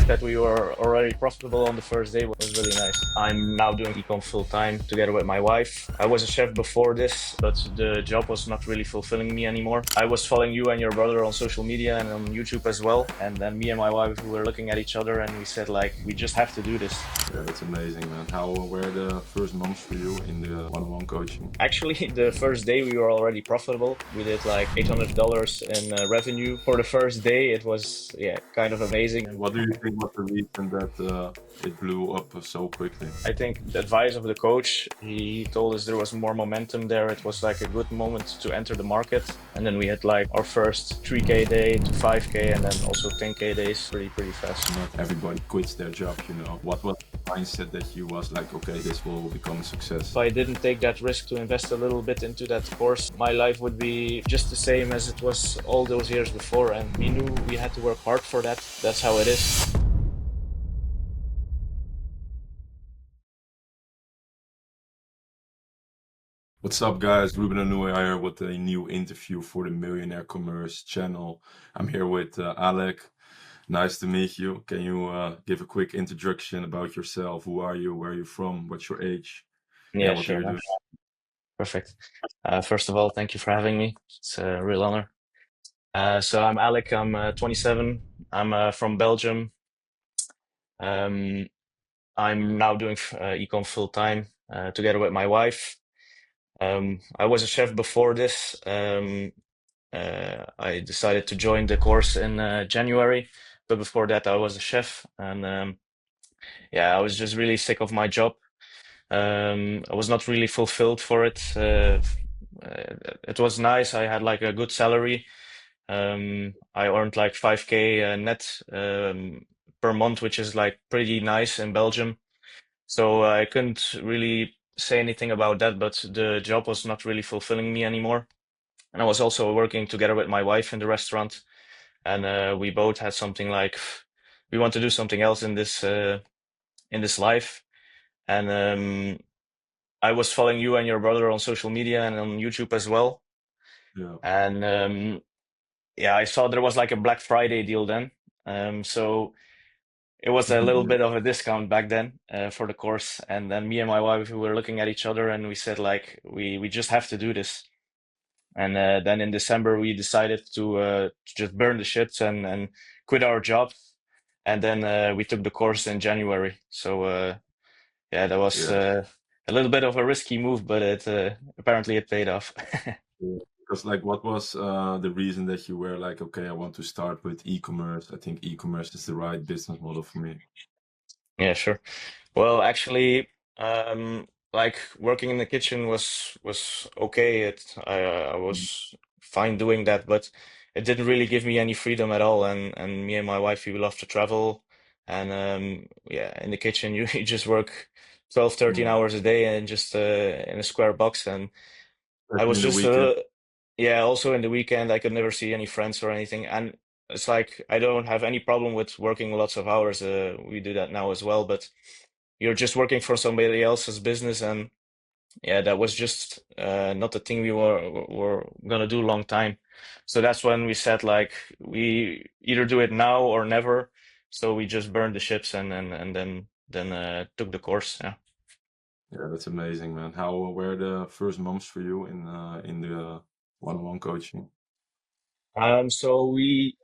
fact that we were already profitable on the first day was really nice. I'm now doing ecom full time together with my wife. I was a chef before this, but the job was not really fulfilling me anymore. I was following you and your brother on social media and on YouTube as well. And then me and my wife, we were looking at each other and we said, like, we just have to do this. Yeah, that's amazing, man. How were the first months for you in the one-on-one coaching? Actually, the first day we were already profitable. We did like $800 in revenue. For the first day, it was, yeah, kind of amazing. What do you think was the reason that it blew up so quickly? I think the advice of the coach, he told us there was more momentum there. It was like a good moment to enter the market. And then we had like our first 3K day to 5K and then also 10K days pretty fast. Not everybody quits their job, What was the mindset that you was like, okay, this will become a success? If I didn't take that risk to invest a little bit into that course, my life would be just the same as it was all those years before. And we knew we had to work hard for that. That's how it is. What's up, guys? Ruben Anouilh here with a new interview for the Millionaire Commerce channel. I'm here with Alec. Nice to meet you. Can you give a quick introduction about yourself? Who are you? Where are you from? What's your age? Yeah, Yeah, what do sure, you man. do? Perfect. First of all, thank you for having me. It's a real honor. So I'm Alec. I'm 27. I'm from Belgium. Um, I'm now doing ecom full time together with my wife. I was a chef before this. I decided to join the course in January, but before that, I was a chef, and yeah, I was just really sick of my job. I was not really fulfilled for it. It was nice. I had like a good salary. I earned like 5K net per month, which is like pretty nice in Belgium. So I couldn't really say anything about that, but the job was not really fulfilling me anymore. And I was also working together with my wife in the restaurant, and we both had something like we want to do something else in this life. And I was following you and your brother on social media and on YouTube as well. Yeah. And yeah, I saw there was like a Black Friday deal then. So it was a little Yeah. bit of a discount back then for the course. And then me and my wife, we were looking at each other and we said like, we just have to do this. And then in December, we decided to just burn the ships and quit our jobs. And then we took the course in January. So yeah, that was Yeah. a little bit of a risky move, but it apparently it paid off. Yeah. Because like, what was the reason that you were like, okay, I want to start with e-commerce. I think e-commerce is the right business model for me. Yeah, sure. Well, actually, like working in the kitchen was okay. I was fine doing that, but it didn't really give me any freedom at all. And me and my wife, we love to travel, and yeah, in the kitchen you, you just work 12, 13 Yeah. hours a day and just in a square box. And I Especially was in the just weekend. yeah, also in the weekend I could never see any friends or anything. And it's like I don't have any problem with working lots of hours. We do that now as well, but you're just working for somebody else's business, and yeah, that was just not the thing we were gonna do long time. So that's when we said like we either do it now or never. So we just burned the ships and then took the course. Yeah. Yeah, that's amazing, man. How were the first months for you in the one-on-one coaching? So we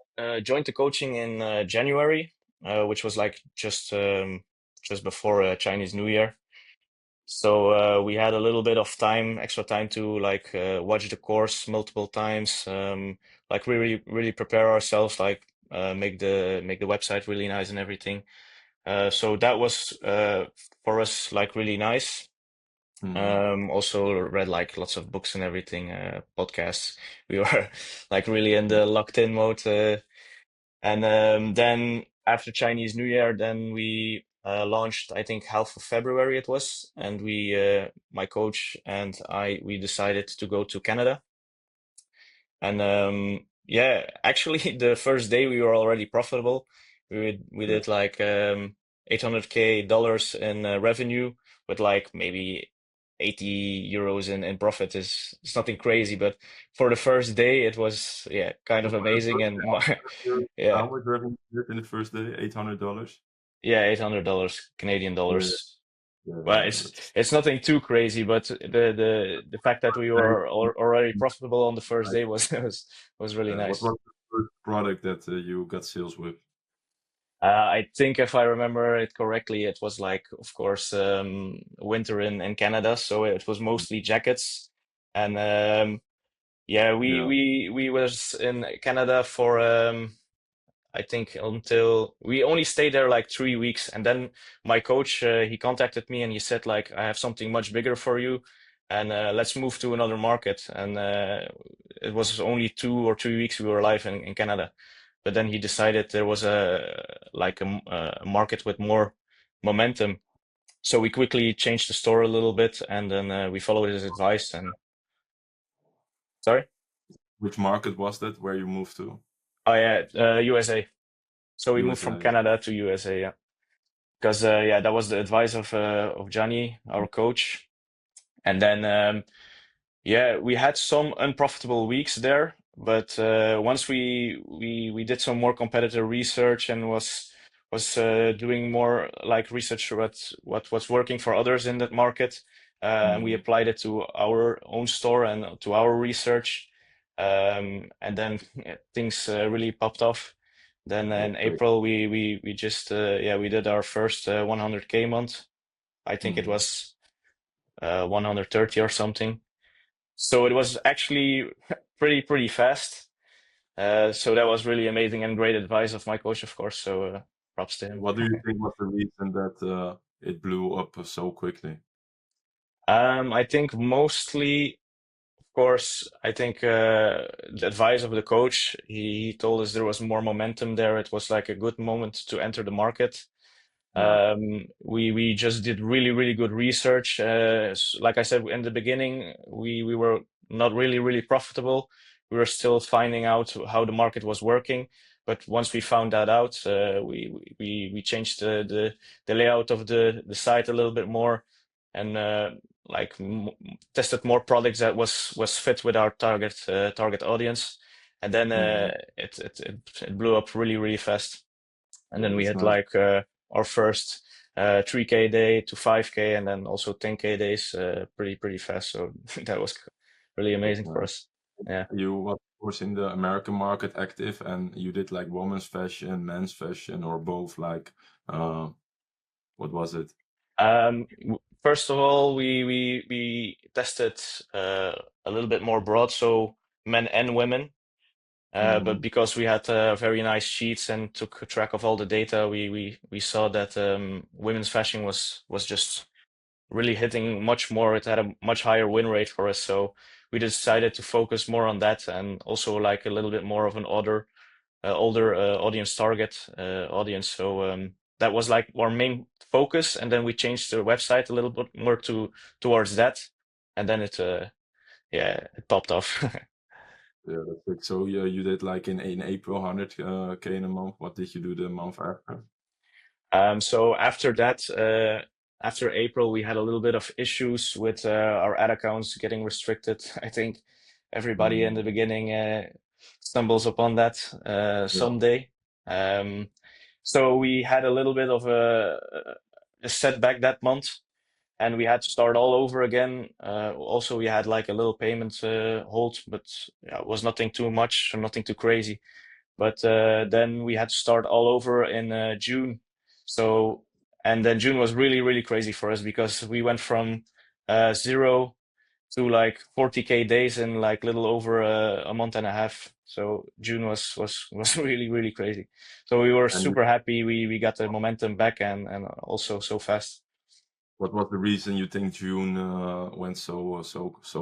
joined the coaching in January, which was like just before Chinese New Year. So we had a little bit of time, extra time to like watch the course multiple times, like really prepare ourselves, like make the website really nice and everything. So that was for us like really nice. Mhm. Also read like lots of books and everything, podcasts. We were like really in the locked in mode. And then after Chinese New Year, then we launched, I think half of February it was, and my coach and I, we decided to go to Canada. And yeah, actually, the first day we were already profitable. We Yeah. did like $800K in revenue with like maybe 80 euros in profit is it's nothing crazy, but for the first day it was yeah kind of For the amazing first and day, yeah how much revenue you did in the first day? $800? yeah $800 Canadian Yeah, dollars. yeah, Well, yeah. That's it's nothing too crazy, but the fact that we were already profitable on the first like, day was was really what nice. was the first product that you got sales with? I think if I remember it correctly, it was like, of course, winter in Canada, so it was mostly jackets, and yeah, Yeah. we was in Canada for I think until we only stayed there like 3 weeks, and then my coach he contacted me and he said like I have something much bigger for you, and let's move to another market. And it was only 2 or 3 weeks we were live in Canada, but then he decided there was a market with more momentum, so we quickly changed the store a little bit, and then we followed his advice. And sorry, Which market was that where you moved to? oh yeah, USA. So we moved from USA. Canada to USA. Yeah. Because yeah, that was the advice of Johnny, our coach. And then yeah, we had some unprofitable weeks there, but once we did some more competitor research and was doing more like research what was working for others in that market, and we Mm, applied it to our own store and to our research, and then yeah, things really popped off. Then that's in great. April we just yeah we did our first 100K month. I think it Mm. was 130 or something. So it was actually pretty fast. So that was really amazing and great advice of my coach, of course. So props to him. What do you think was the reason that it blew up so quickly? I think mostly, of course, I think the advice of the coach. He told us there was more momentum there. It was like a good moment to enter the market. Yeah. We just did really good research. Like I said in the beginning, we were not really profitable. We were still finding out how the market was working. But once we found that out, we changed the layout of the site a little bit more, and like tested more products that was fit with our target audience. And then Mm. it blew up really fast. And Yeah, then we that's had nice. like our first 3K day to 5K, and then also 10K days pretty fast. So that was really That's amazing for nice. us. Yeah. You was of course in the American market active, and you did like women's fashion, men's fashion, or both. Like, uh, what was it? First of all, we tested uh, a little bit more broad, so men and women. But Mm. because we had very nice sheets and took track of all the data, we saw that women's fashion was just really hitting much more. It had a much higher win rate for us. So we decided to focus more on that, and also like a little bit more of an older audience target audience. So that was like our main focus. And then we changed the website a little bit more towards that. And then yeah, it popped off. Yeah, that's it. So yeah, you did like in April 100 K in a month. What did you do the month after? So after that, after April, we had a little bit of issues with our ad accounts getting restricted. I think everybody in Mm. the beginning stumbles upon that Yeah. someday. Um, so we had a little bit of a setback that month, and we had to start all over again. Also, we had like a little payment hold, but yeah, it was nothing too much, nothing too crazy. But then we had to start all over in June. So, and then June was really crazy for us because we went from zero to like 40K days in like little over a month and a half. So June was really crazy. So we were And super happy. We got the momentum back, and also so fast. what was the reason you think June went so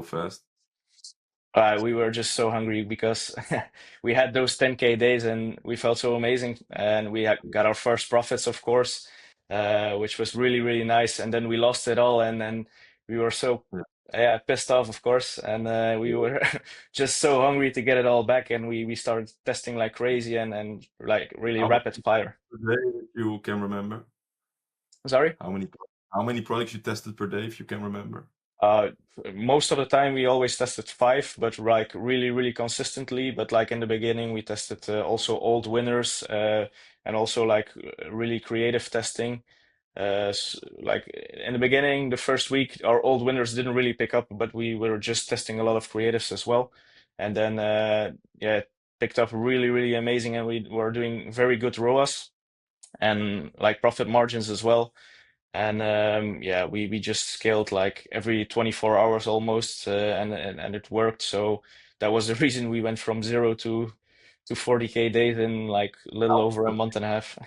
fast? We were just so hungry because we had those 10K days and we felt so amazing. And we got our first profits, of course, which was really nice. And then we lost it all. And then we were so Yeah. yeah, pissed off, of course. And we Yeah. were just so hungry to get it all back. And we started testing like crazy and like really How rapid fire. per day, if you can remember? Sorry? How many how many products you tested per day, if you can remember? Uh, Most of the time we always tested five, but like really, really consistently. But like in the beginning, we tested also old winners, and also like really creative testing. Like in the beginning, the first week, our old winners didn't really pick up, but we were just testing a lot of creatives as well. And then yeah, it picked up really, really amazing, and we were doing very good ROAS and like profit margins as well. And yeah, we just scaled like every 24 hours almost, and it worked. So that was the reason we went from zero to 40K days in like a little over a month and a half.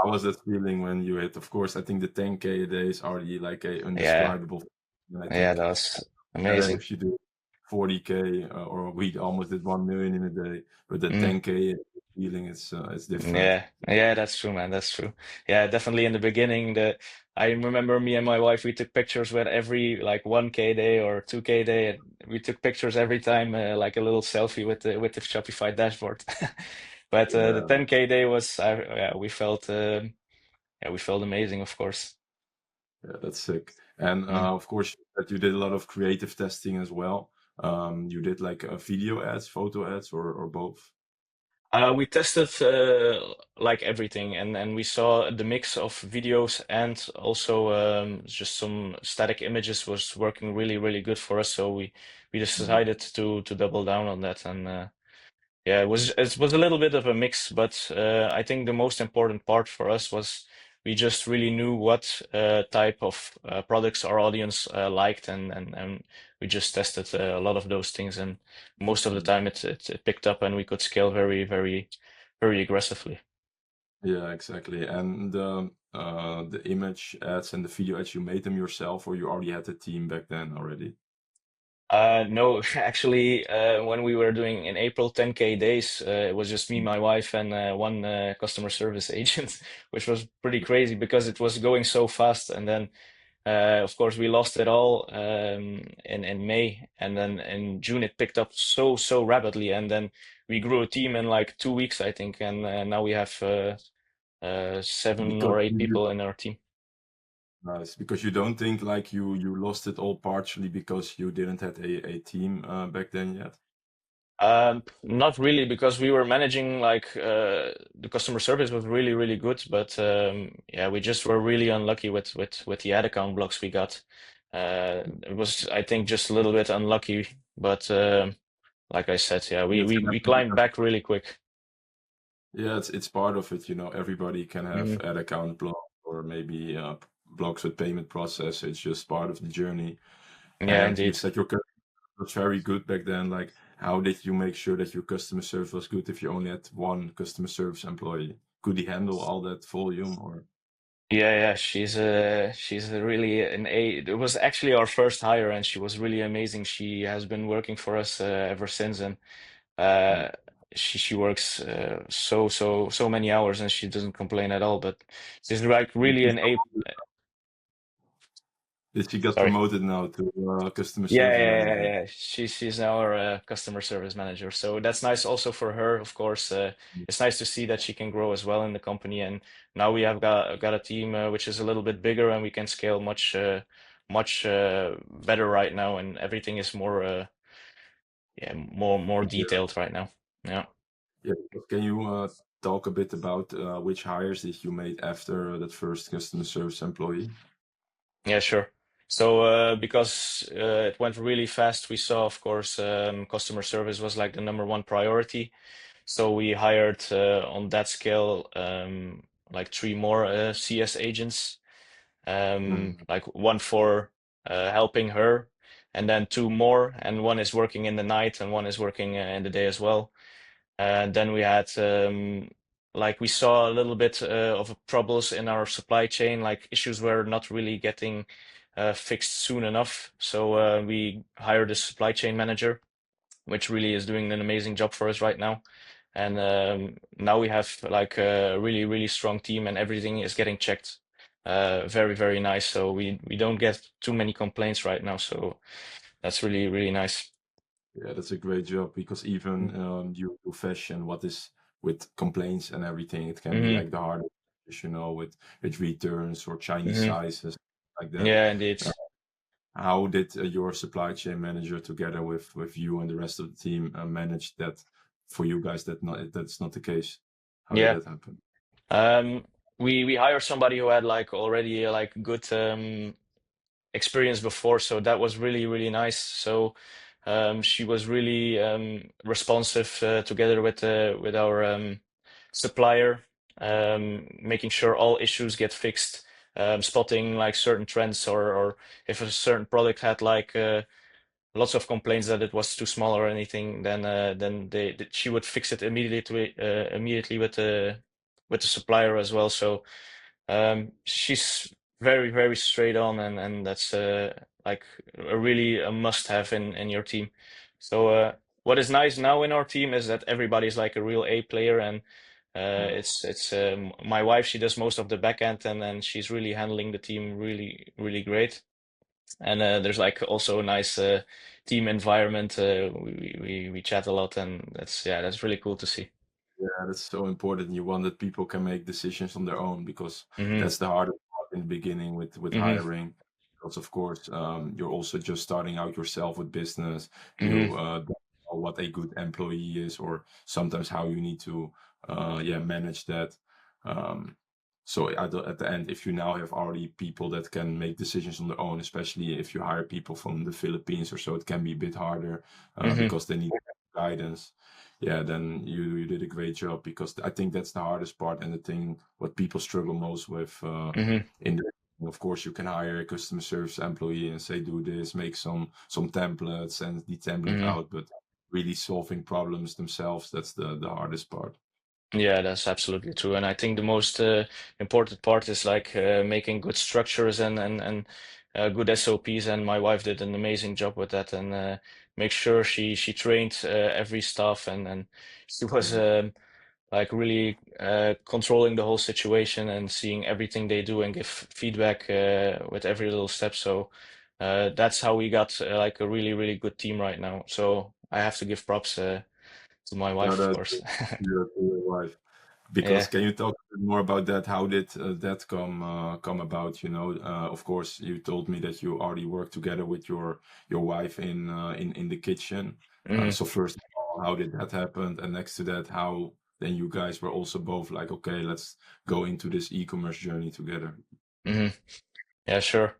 How was that feeling when you hit? Of course, I think the 10K days are the like a Yeah, indescribable. And I yeah, think that was better amazing. if you do 40K, or we almost did 1 million in a day, but the Mm. 10K feeling is different. Yeah, yeah, that's true, man. That's true. Yeah, definitely in the beginning, I remember me and my wife, we took pictures with every like 1K day or 2K day, and we took pictures every time, like a little selfie with the Shopify dashboard. But the Yeah, 10K day was, yeah, yeah, we felt amazing, of course. yeah, that's sick. And Mm. of course, that you did a lot of creative testing as well. You did like video ads, photo ads, or both. We tested like everything, and we saw the mix of videos and also just some static images was working really, really good for us. So we Mhm. decided to double down on that, and yeah, it was a little bit of a mix, but I think the most important part for us was we just really knew what type of products our audience liked, and we just tested a lot of those things, and most of the time it picked up, and we could scale very, very, very aggressively. Yeah, exactly. And the image ads and the video ads, you made them yourself, or you already had a team back then already? No, actually, when we were doing in April 10K days, it was just me, my wife, and one customer service agent, which was pretty crazy because it was going so fast. And then, of course, we lost it all in May, and then in June it picked up so rapidly, and then we grew a team in like 2 weeks, I think, and now we have seven Because or eight you people in our team. Nice. Because you don't think like you lost it all partially because you didn't have a team back then yet? Not really, because we were managing like the customer service was really, really good, but yeah, we just were really unlucky with the ad account blocks we got. It was, I think, just a little bit unlucky, but like I said, yeah, That's we happen climbed because back really quick. yeah, it's part of it, you know. Everybody can have Hmm. ad account block or maybe blocks with payment process. It's just part of the journey. Yeah, And you indeed. said your customer was very good back then. Like, how did you make sure that your customer service was good if you only had one customer service employee? Could he handle all that volume or? Yeah, yeah, she's a really an A. It was actually our first hire, and she was really amazing. She has been working for us ever since, and Mm. Uh, she works so many hours and she doesn't complain at all. But she's like Did really she, an A. did she get Sorry. promoted now to customer Yeah, service yeah, yeah, manager? yeah. She's now our customer service manager. So that's nice also for her, of course. It's nice to see that she can grow as well in the company. And now we have got a team which is a little bit bigger and we can scale much better right now. And everything is more yeah more detailed right now. Yeah. Yeah. Can you talk a bit about which hires did you made after that first customer service employee? Yeah, sure. So, because it went really fast, we saw, of course, customer service was like the number one priority. So we hired on that scale like three more CS agents, Mm. like one for helping her, and then two more, and one is working in the night, and one is working in the day as well. And then we had like we saw a little bit of troubles in our supply chain, like issues were not really getting fixed soon enough. So we hired a supply chain manager, which really is doing an amazing job for us right now. And now we have like a really, really strong team, and everything is getting checked. Very, very nice. So we don't get too many complaints right now. So that's really, really nice. Yeah, that's a great job because even due to fashion, what is with complaints and everything, it can be Mm-hmm. like the hardest, you know, with returns or Chinese Hmm. sizes like that. Yeah, indeed. How did your supply chain manager, together with you and the rest of the team, manage that for you guys? That's not the case. How did Yeah. that happen? Um, we hired somebody who had like already like good experience before, so that was really really nice. So she was really responsive together with our supplier, making sure all issues get fixed, spotting like certain trends or if a certain product had like lots of complaints that it was too small or anything, then she would fix it immediately with the supplier as well. So she's very, very straight on, and that's like a really a must-have in your team. So what is nice now in our team is that everybody's like a real A player, and Yeah. it's my wife. She does most of the back end, and then she's really handling the team really, really great. And there's like also a nice team environment. We chat a lot, and that's really cool to see. Yeah, that's so important. You want that people can make decisions on their own, because Hmm. that's the hardest part in the beginning with Hmm. hiring. Because of course, you're also just starting out yourself with business. Hmm. You don't know what a good employee is, or sometimes how you need to yeah, manage that. Um, so at the end, if you now have already people that can make decisions on their own, especially if you hire people from the Philippines or so, it can be a bit harder Hmm. because they need guidance. Yeah, then you did a great job, because I think that's the hardest part, and the thing what people struggle most with Hmm. in the of course you can hire a customer service employee and say do this, make some templates and the template Hmm. out, but really solving problems themselves, that's the hardest part. Yeah, that's absolutely true. And I think the most important part is like making good structures and good SOPs. And my wife did an amazing job with that, and make sure she trained every staff, and she was Yeah. like really controlling the whole situation and seeing everything they do and give feedback with every little step. So that's how we got like a really, really good team right now. So I have to give props to my No, wife, of that's course. your wife. Because Yeah. can you talk a bit more about that? How did that come about? You know, of course, you told me that you already worked together with your wife in the kitchen. Hmm. So first of all, how did that happen? And next to that, how then you guys were also both like, okay, let's go into this e-commerce journey together. Hmm. Yeah, sure.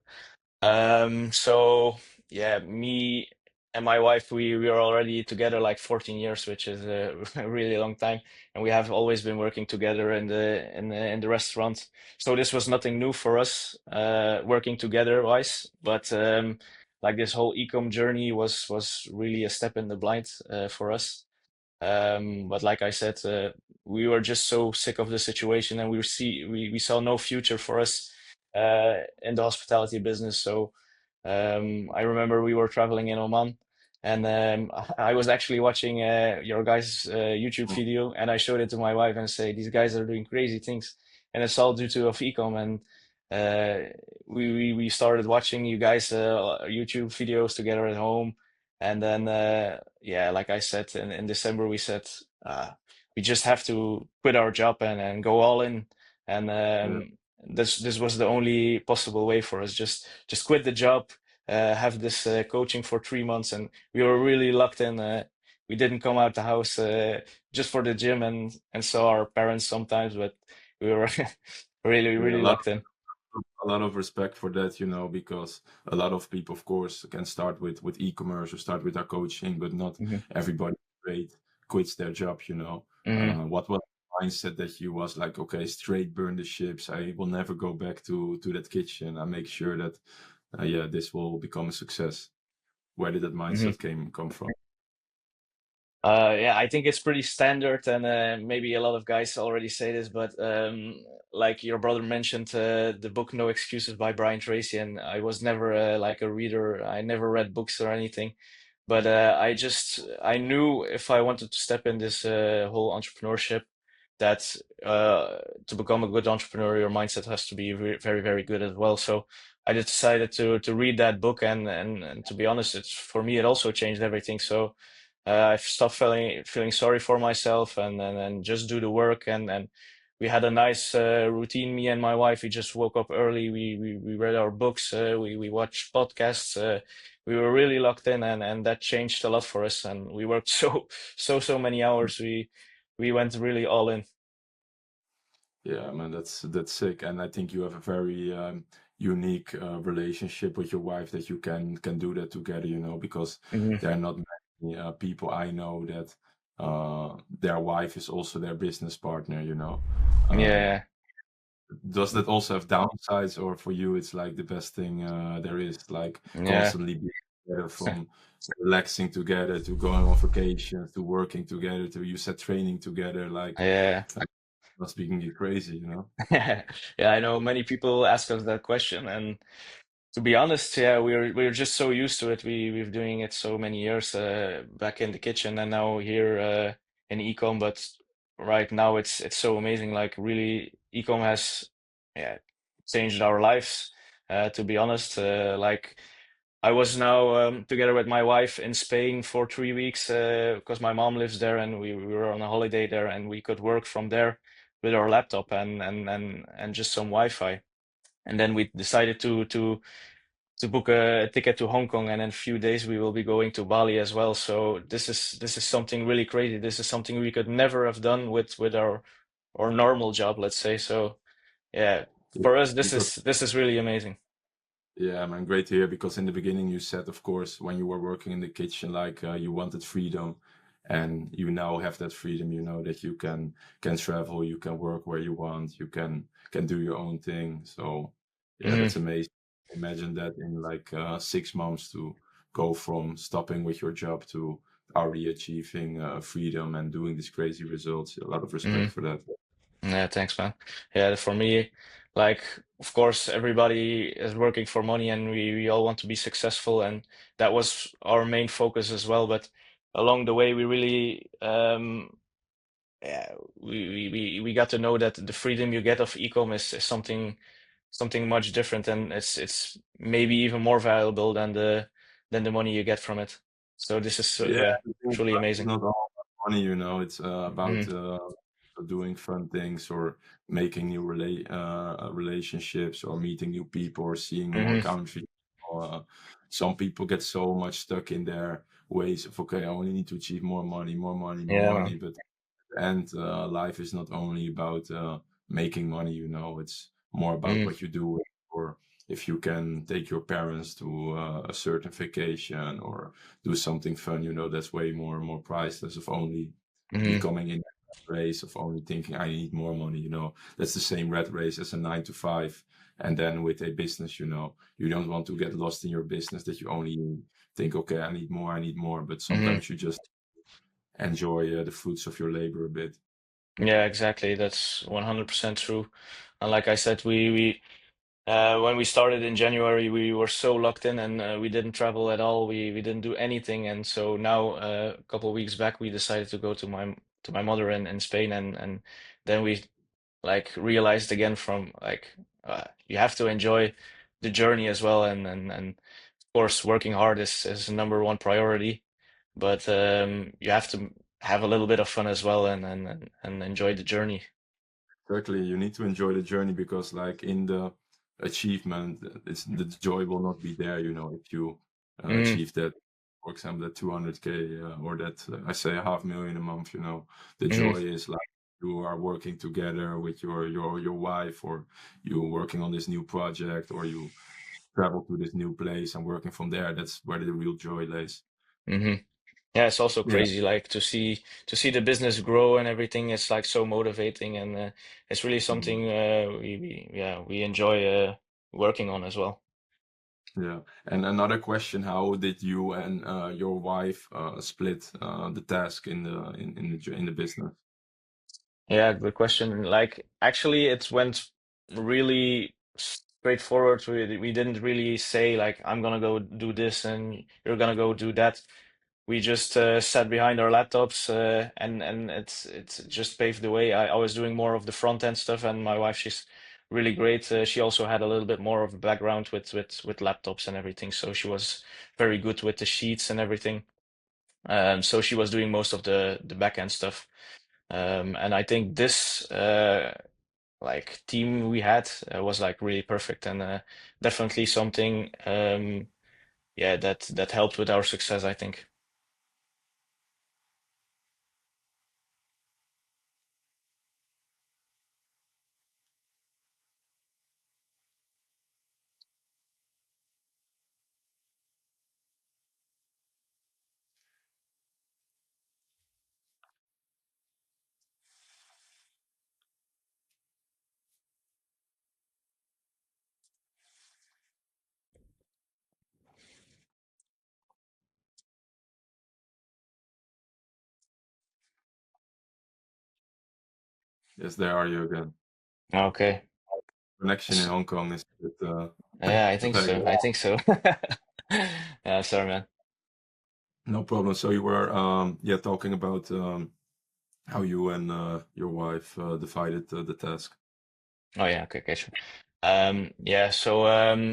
So yeah, me and my wife, we are already together like 14 years, which is a really long time, and we have always been working together in the restaurant. So this was nothing new for us, working together wise, but like this whole ecom journey was really a step in the blind for us. But like I said, we were just so sick of the situation, and we saw no future for us in the hospitality business. So I remember we were traveling in Oman, and I was actually watching your guys' YouTube video, and I showed it to my wife and say, "These guys are doing crazy things," and it's all due to of ecom. And we started watching you guys' YouTube videos together at home. And then, yeah, like I said, in December, we said we just have to quit our job and go all in. And Yeah, this was the only possible way for us. Just quit the job, have this coaching for 3 months, and we were really locked in. We didn't come out the house just for the gym and saw our parents sometimes, but we were really yeah, really locked in. a lot of respect for that, you know, because a lot of people, of course, can start with e-commerce or start with our coaching, but not Hmm. everybody great quits their job, you know. Hmm. What was the mindset that you was like, okay, straight burn the ships. I will never go back to that kitchen. I make sure that yeah, this will become a success. Where did that mindset come from? Yeah, I think it's pretty standard, and maybe a lot of guys already say this, but like your brother mentioned, the book "No Excuses" by Brian Tracy, and I was never like a reader. I never read books or anything, but I knew if I wanted to step in this whole entrepreneurship, that to become a good entrepreneur, your mindset has to be very, very good as well. So I just decided to read that book, and to be honest, it's for me it also changed everything. So. I've stopped feeling sorry for myself and just do the work and we had a nice routine. Me and my wife, we just woke up early. We read our books. We watched podcasts. We were really locked in, and that changed a lot for us. And we worked so many hours. We went really all in. Yeah, man, that's sick, and I think you have a very unique relationship with your wife that you can do that together, you know, because Hmm. there are not many people I know that their wife is also their business partner, you know. Um, Yeah, does that also have downsides, or for you it's like the best thing there is, like yeah, constantly being together, from relaxing together to going on vacations to working together to you said training together, like yeah. must be crazy, you know? Yeah, I know many people ask us that question, and to be honest, yeah, we're just so used to it. We've doing it so many years back in the kitchen and now here in ecom. But right now it's so amazing. Like really, ecom has yeah changed our lives. To be honest, like I was now together with my wife in Spain for 3 weeks because my mom lives there, and we were on a holiday there, and we could work from there with our laptop and just some Wi-Fi. And then we decided to book a ticket to Hong Kong, and in a few days we will be going to Bali as well. So this is something really crazy. This is something we could never have done with our normal job, let's say. So yeah, Yeah, for us because this is really amazing. yeah, man, great to hear. Because in the beginning you said, of course, when you were working in the kitchen, like you wanted freedom, and you now have that freedom. You know that you can travel, you can work where you want, you can do your own thing. So yeah, Hmm. that's amazing. Imagine that in like 6 months to go from stopping with your job to already achieving freedom and doing these crazy results. A lot of respect Hmm. for that. Yeah, thanks, man. Yeah, for me, like, of course, everybody is working for money, and we all want to be successful, and that was our main focus as well. But along the way, we really yeah, we got to know that the freedom you get of ecom is something much different, and it's maybe even more valuable than the money you get from it. So this is Yeah, yeah, I think truly life is amazing. not all about money, you know. It's Mm, about doing fun things, or making new relationships, or meeting new people, or seeing more hmm. countries. Some people get so much stuck in their ways of, okay, I only need to achieve more money, more money, more Yeah, money. man. But and life is not only about making money, you know, it's more about Mm, what you do, or if you can take your parents to a certain vacation or do something fun, you know, that's way more priceless of only hmm. becoming in that race of only thinking I need more money, you know. That's the same rat race as a 9 to 5. And then with a business, you know, you don't want to get lost in your business that you only think, okay, I need more. But Hmm. sometimes you just enjoy the fruits of your labor a bit. Yeah, exactly. That's 100% true. And like I said, we when we started in January, we were so locked in, and we didn't travel at all. We didn't do anything, and so now a couple of weeks back, we decided to go to my mother in Spain, and then we like realized again from like you have to enjoy the journey as well, and of course working hard is number one priority, but you have to have a little bit of fun as well, and enjoy the journey. Exactly, you need to enjoy the journey, because, like, in the achievement, it's the joy will not be there. You know, if you Mm, achieve that, for example, that 200K or that I say 500,000 a month. You know, the mm, joy is like you are working together with your wife, or you working on this new project, or you travel to this new place and working from there. That's where the real joy lays. hmm. Yeah, it's also Yeah. crazy, like to see the business grow and everything. It's like so motivating, and it's really Mhm. something we yeah we enjoy working on as well. Yeah. And another question: how did you and your wife split the task in in the business? Yeah, good question. Like actually, it went really straightforward. We didn't really say like I'm gonna go do this and you're gonna go do that. We just sat behind our laptops and it's just paved the way. I was doing more of the front end stuff, and my wife, she's really great. She also had a little bit more of a background with laptops and everything, so she was very good with the sheets and everything. So she was doing most of the back end stuff. And I think this like team we had was like really perfect, and definitely something yeah, that helped with our success, I think. Yes, there are you again. Okay. Connection in S- Hong Kong is a bit Yeah, I think very so. good. I think so. Yeah, sorry, man. No problem. So you were yeah talking about how you and your wife divided the task. Oh yeah, okay, okay, sure. Yeah, so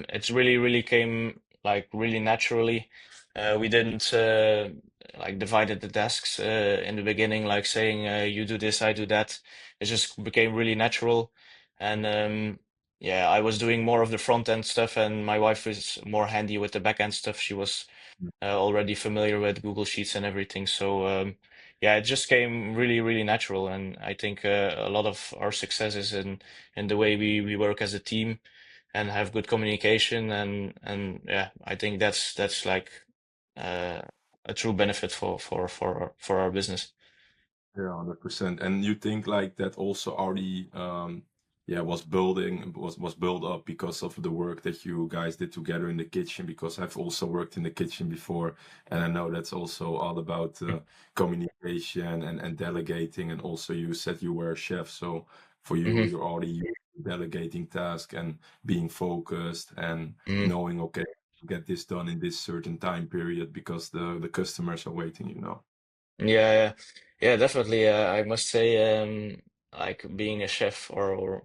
it's really came like really naturally. We didn't like divided the tasks in the beginning, like saying you do this, I do that. It just became really natural. And yeah, I was doing more of the front end stuff, and my wife is more handy with the back end stuff. She was already familiar with Google Sheets and everything. So yeah, it just came really natural, and I think a lot of our success is in the way we work as a team and have good communication, and yeah, I think that's like uh, a true benefit for our business. Yeah, 100%. And you think like that also already yeah was built up because of the work that you guys did together in the kitchen, because I've also worked in the kitchen before, and I know that's also all about communication and delegating. And also you said you were a chef, so for you Mm-hmm. you're already used to delegating tasks and being focused and Hmm. knowing, okay, get this done in this certain time period because the customers are waiting, you know. Yeah, yeah, yeah, definitely. I must say, like being a chef or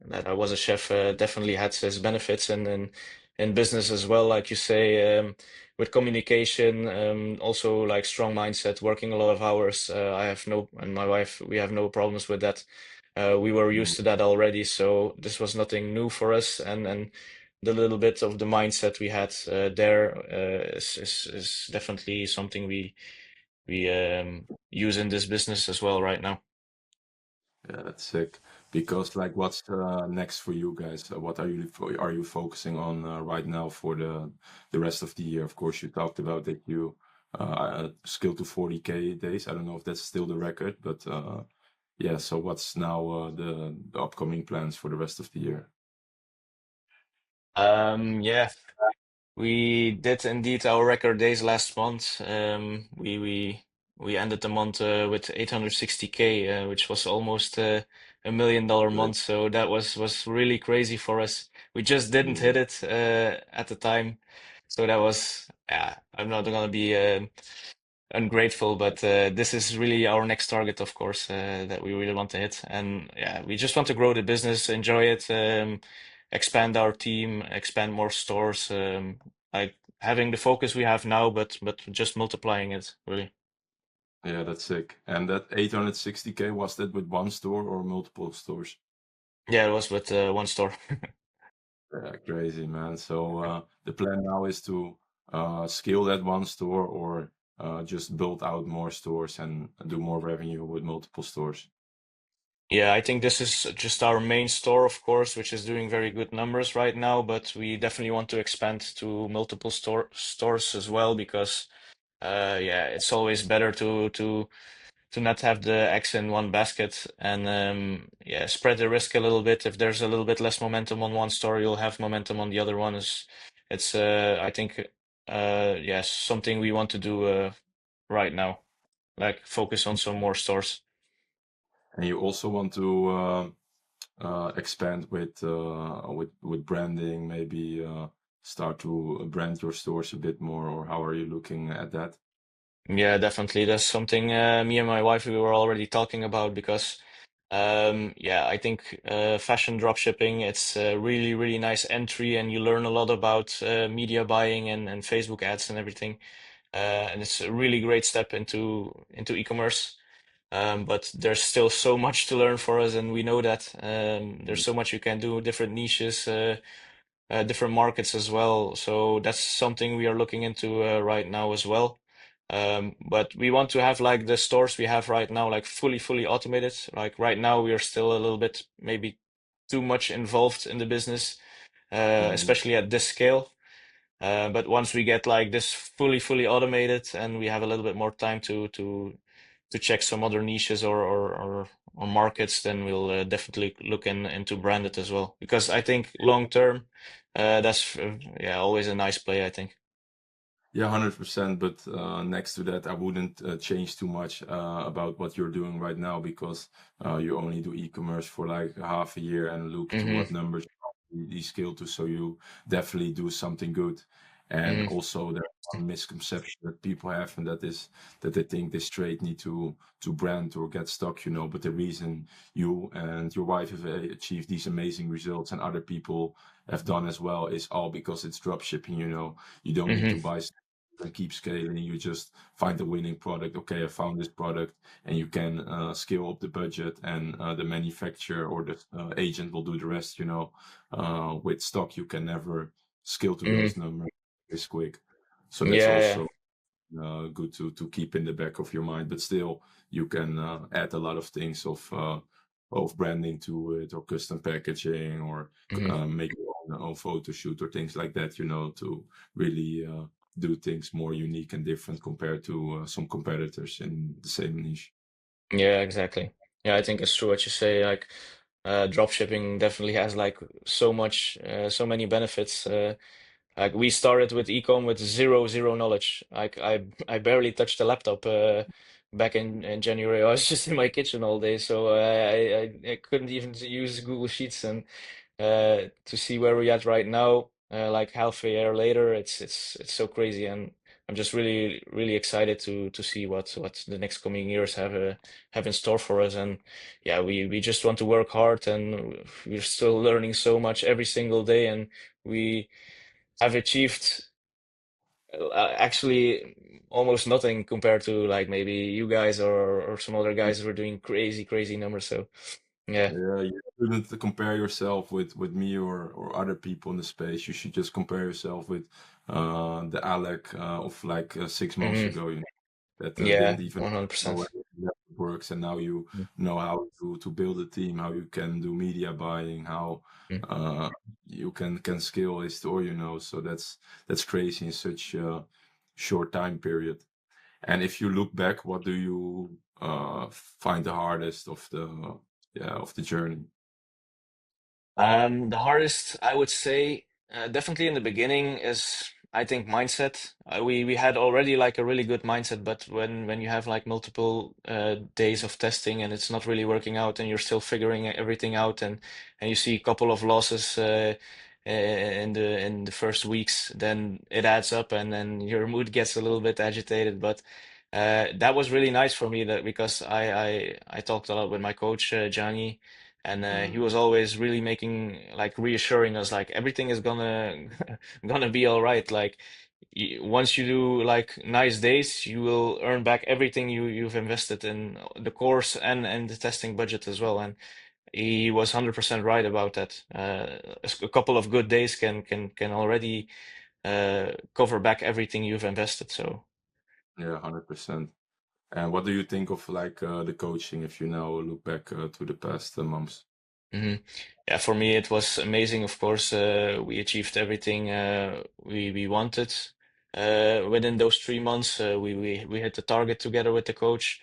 that I was a chef definitely had its benefits, and in business as well, like you say, with communication, also like strong mindset, working a lot of hours. I have no, and my wife, we have no problems with that. We were used to that already, so this was nothing new for us, and the little bit of the mindset we had there is definitely something we use in this business as well right now. Yeah, that's sick. Because like, what's next for you guys? What are you focusing on right now for the rest of the year? Of course, you talked about that you scaled to 40K days. I don't know if that's still the record, but yeah. So what's now the upcoming plans for the rest of the year? Yeah, we did indeed our record days last month. We ended the month with 860K, which was almost $1 million Great. month. So that was really crazy for us. We just didn't hit Mm. it at the time, so that was yeah. I'm not gonna be ungrateful, but this is really our next target, of course, that we really want to hit. And yeah, we just want to grow the business, enjoy it, expand our team, expand more stores, like having the focus we have now, but just multiplying it, really. Yeah, that's sick. And that 860K, was that with one store or multiple stores? Yeah, it was with one store. Yeah, crazy, man. So the plan now is to scale that one store or just build out more stores and do more revenue with multiple stores. Yeah, I think this is just our main store, of course, which is doing very good numbers right now, but we definitely want to expand to multiple stores as well because yeah, it's always better to not have the eggs in one basket, and yeah, spread the risk a little bit. If there's a little bit less momentum on one store, you'll have momentum on the other one. Is it's I think yes, something we want to do right now, like focus on some more stores. And you also want to expand with branding, maybe start to brand your stores a bit more, or how are you looking at that? Yeah, definitely. That's something me and my wife we were already talking about because yeah, I think fashion dropshipping, it's a really nice entry, and you learn a lot about media buying and Facebook ads and everything. And it's a really great step into e-commerce. But there's still so much to learn for us, and we know that there's Mm. so much you can do, different niches, different markets as well. So that's something we are looking into right now as well. But we want to have like the stores we have right now, like fully automated. Like right now, we are still a little bit maybe too much involved in the business, Mm. especially at this scale. But once we get like this fully automated and we have a little bit more time to check some other niches or markets, then we'll definitely look into branded as well. Because I think long term, that's yeah always a nice play, I think. Yeah, 100%. But next to that, I wouldn't change too much about what you're doing right now because you only do e-commerce for like half a year and look to Hmm what numbers you scale to. So you definitely do something good. And hmm also, there's one misconception that people have, and that is that they think they straight need to brand or get stock, you know. But the reason you and your wife have achieved these amazing results and other people have done as well is all because it's drop shipping, you know. You don't need to hmm buy and keep scaling. You just find the winning product. Okay, I found this product, and you can scale up the budget, and the manufacturer or the agent will do the rest. You know, with stock, you can never scale to hmm those numbers this quick. So that's Yeah, also good to keep in the back of your mind. But still, you can add a lot of things of branding to it, or custom packaging, or yeah. make your own photo shoot or things like that. You know, to really do things more unique and different compared to some competitors in the same niche. Yeah, exactly. Yeah, I think it's true what you say. Like, drop shipping definitely has like so much, so many benefits. Like we started with ecom with zero knowledge. Like I barely touched the laptop back in January. I was just in my kitchen all day, so I couldn't even use Google Sheets. And to see where we're at right now, like half a year later, it's so crazy, and I'm just really excited to see what the next coming years have in store for us. And yeah, we just want to work hard, and we're still learning so much every single day, and we have achieved actually almost nothing compared to like maybe you guys or some other guys who are doing crazy numbers. So yeah. Yeah, you shouldn't compare yourself with me or other people in the space. You should just compare yourself with the Alec of like 6 months hmm ago. You know, that Yeah, didn't even know 100%. how it works, and now you know how to build a team, how you can do media buying, how uh, you can scale a store. You know, so that's crazy in such a short time period. And if you look back, what do you find the hardest of the journey? The hardest, I would say, definitely in the beginning is, I think, mindset. We had already like a really good mindset, but when you have like multiple days of testing and it's not really working out, and you're still figuring everything out, and you see a couple of losses in the first weeks, then it adds up, and then your mood gets a little bit agitated. But that was really nice for me that because I talked a lot with my coach Johnny, and he Mm. was always really making like reassuring us like everything is gonna gonna be all right. Like once you do like nice days, you will earn back everything you've invested in the course and the testing budget as well. And he was 100% right about that. A couple of good days can already cover back everything you've invested. So. Yeah, 100%. And what do you think of like the coaching if you now look back to the past months? hmm Yeah, for me it was amazing. Of course, we achieved everything we wanted within those 3 months. We hit the target together with the coach.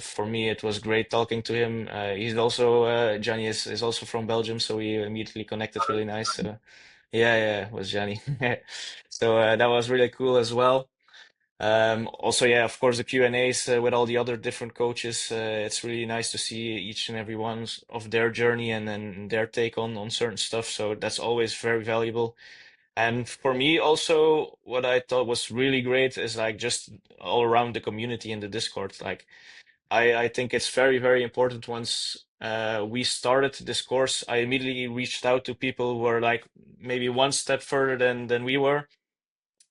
For me, it was great talking to him. He's also Johnny is also from Belgium, so we immediately connected really nice. Yeah, it was Johnny. So that was really cool as well. Also, yeah, of course, the Q&As with all the other different coaches. It's really nice to see each and every one's of their journey and their take on certain stuff. So that's always very valuable. And for me, also, what I thought was really great is like just all around the community in the Discord. Like, I think it's very important. Once we started this course, I immediately reached out to people who were like maybe one step further than we were,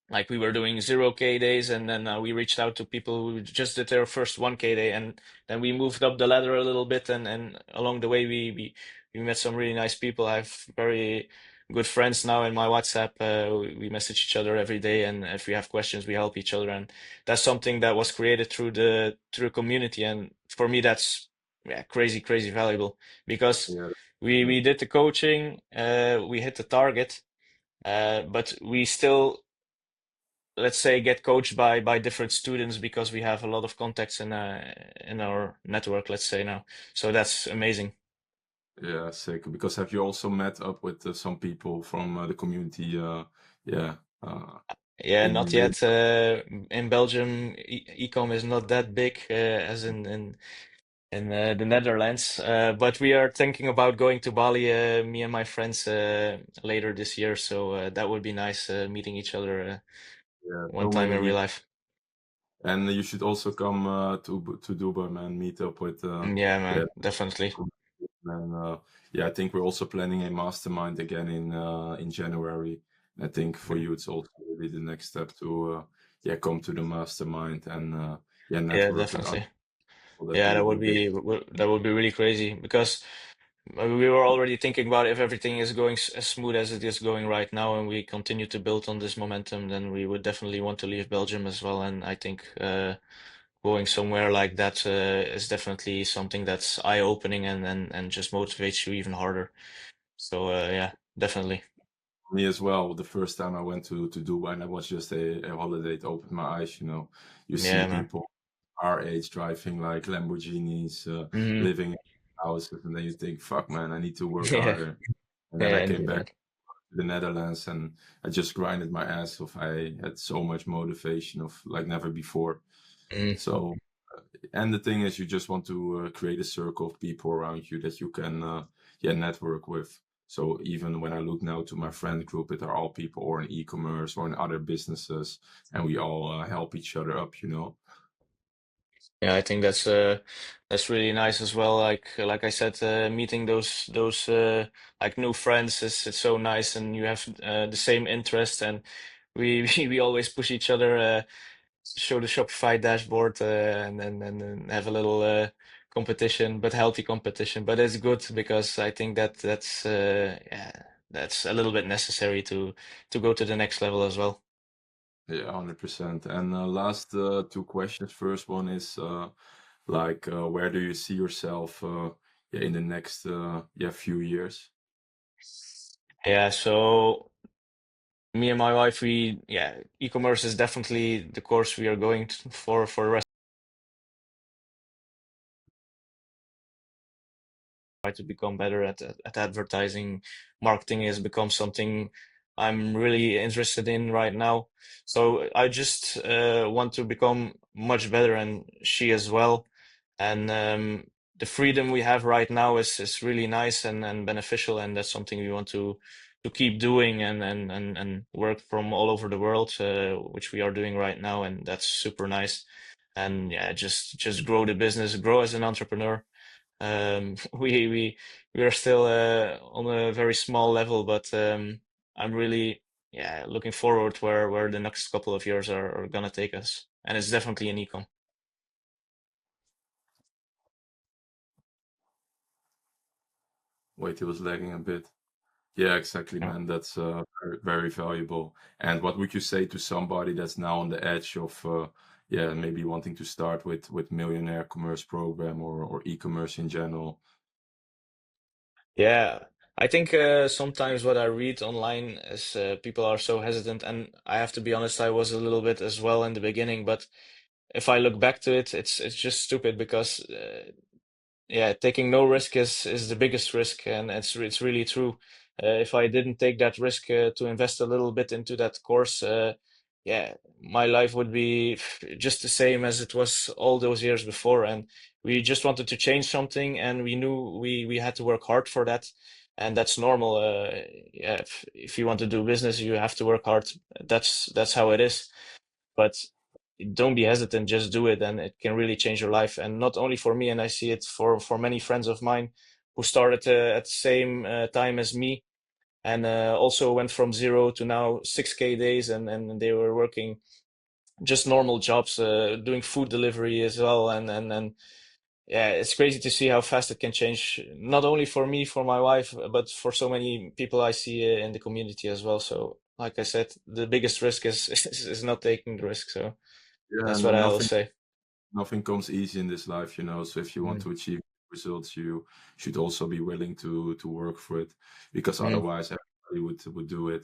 Like we were doing 0K days, and then we reached out to people who just did their first 1K day, and then we moved up the ladder a little bit, and along the way we met some really nice people. I have very good friends now in my WhatsApp. We message each other every day, and if we have questions, we help each other, and that's something that was created through the community, and for me that's yeah crazy crazy valuable because Yeah, we did the coaching, we hit the target, but we still, let's say, get coached by different students because we have a lot of contacts in our network, let's say now. So that's amazing. yeah, sick. Because have you also met up with some people from the community? Yeah, uh, Yeah, not in the yet. In Belgium, e-com is not that big as in the Netherlands. But we are thinking about going to Bali, me and my friends, later this year. So that would be nice, meeting each other yeah, one so time many in real people. life. And you should also come to Dubai, man. Meet up with Yeah, yeah, man, definitely. and yeah, I think we're also planning a mastermind again in January. I think for you, it's also really the next step to yeah, come to the mastermind and yeah, Yeah, network with other definitely. people that Yeah, do that would be really crazy because we were already thinking about if everything is going as smooth as it is going right now, and we continue to build on this momentum, then we would definitely want to leave Belgium as well. And I think going somewhere like that is definitely something that's eye-opening and just motivates you even harder. So yeah, definitely. me as well. The first time I went to Dubai, and that was just a holiday. It opened my eyes. You know, you see Yeah, man. people our age driving like Lamborghinis, Hmm. living in houses, and then you think, "Fuck, man, I need to work Yeah, harder." And then I yeah, came indeed, back man. to the Netherlands, and I just grinded my ass off. I had so much motivation of like never before. Mm. So, and the thing is, you just want to create a circle of people around you that you can, yeah, network with. So even when I look now to my friend group, it are all people or in e-commerce or in other businesses, and we all help each other up. You know. Yeah, I think that's really nice as well. Like I said, meeting those like new friends is it's so nice, and you have the same interest, and we we always push each other, show the Shopify dashboard, and have a little competition, but healthy competition. But it's good because I think that's yeah, that's a little bit necessary to go to the next level as well. Yeah, 100%. And last two questions. First one is like, where do you see yourself yeah, in the next yeah, few years? Yeah, so me and my wife, we yeah, e-commerce is definitely the course we are going for the rest. Try to become better at advertising. Marketing has become something I'm really interested in right now. So I just want to become much better, and she as well. And the freedom we have right now is really nice and beneficial, and that's something we want to keep doing and work from all over the world, which we are doing right now, and that's super nice. And yeah, just grow the business, grow as an entrepreneur. We are still on a very small level, but I'm really yeah looking forward where the next couple of years are gonna take us, and it's definitely an ecom. Wait, it was lagging a bit. Yeah, exactly, Yeah. man. That's very, very valuable. And what would you say to somebody that's now on the edge of, yeah, maybe wanting to start with Millionaire Commerce Program or e-commerce in general? Yeah, I think sometimes what I read online is people are so hesitant, and I have to be honest, I was a little bit as well in the beginning, but if I look back to it, it's just stupid because yeah, taking no risk is the biggest risk, and it's really true. If I didn't take that risk to invest a little bit into that course, yeah, my life would be just the same as it was all those years before. And we just wanted to change something, and we knew we had to work hard for that, and that's normal. Yeah, if you want to do business, you have to work hard. That's how it is. But don't be hesitant, just do it, and it can really change your life. And not only for me, and I see it for many friends of mine who started at the same time as me, and also went from 0 to now 6K days, and they were working just normal jobs, doing food delivery as well, and yeah, it's crazy to see how fast it can change, not only for me, for my wife, but for so many people I see in the community as well. So, like I said, the biggest risk is is not taking the risk. So Yeah, that's and what I always nothing say. nothing comes easy in this life, you know. So if you want Mm. to achieve results, you should also be willing to work for it, because Mm. otherwise everybody would do it.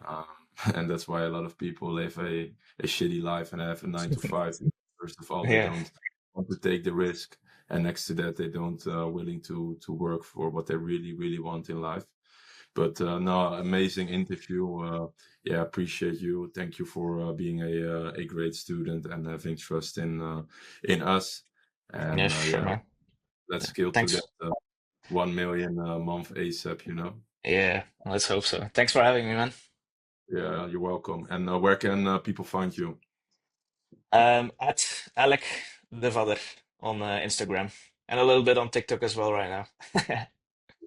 Um, and that's why a lot of people live a shitty life and have a 9 to 5. First of all, they Yeah. don't want to take the risk, and next to that, they don't willing to work for what they really really want in life. But no, amazing interview. Yeah, appreciate you. Thank you for being a great student and having trust in us. Yeah, And sure, yeah, man. let's skill to get Thanks. 1 million a month ASAP. You know. Yeah, let's hope so. Thanks for having me, man. Yeah, you're welcome. And where can people find you? At Alec the Vadder on Instagram and a little bit on TikTok as well right now.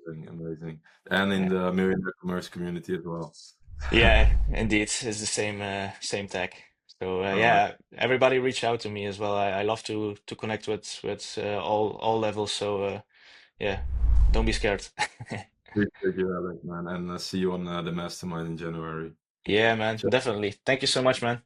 Amazing, amazing. And in Yeah. the millionaire commerce community as well. Yeah, indeed, it's the same tag. So All right. yeah, everybody reach out to me as well. I love to connect with all levels. So yeah, don't be scared. Appreciate you, Alex, man. And see you on the mastermind in January. Yeah, man, Ciao. definitely. Thank you so much, man.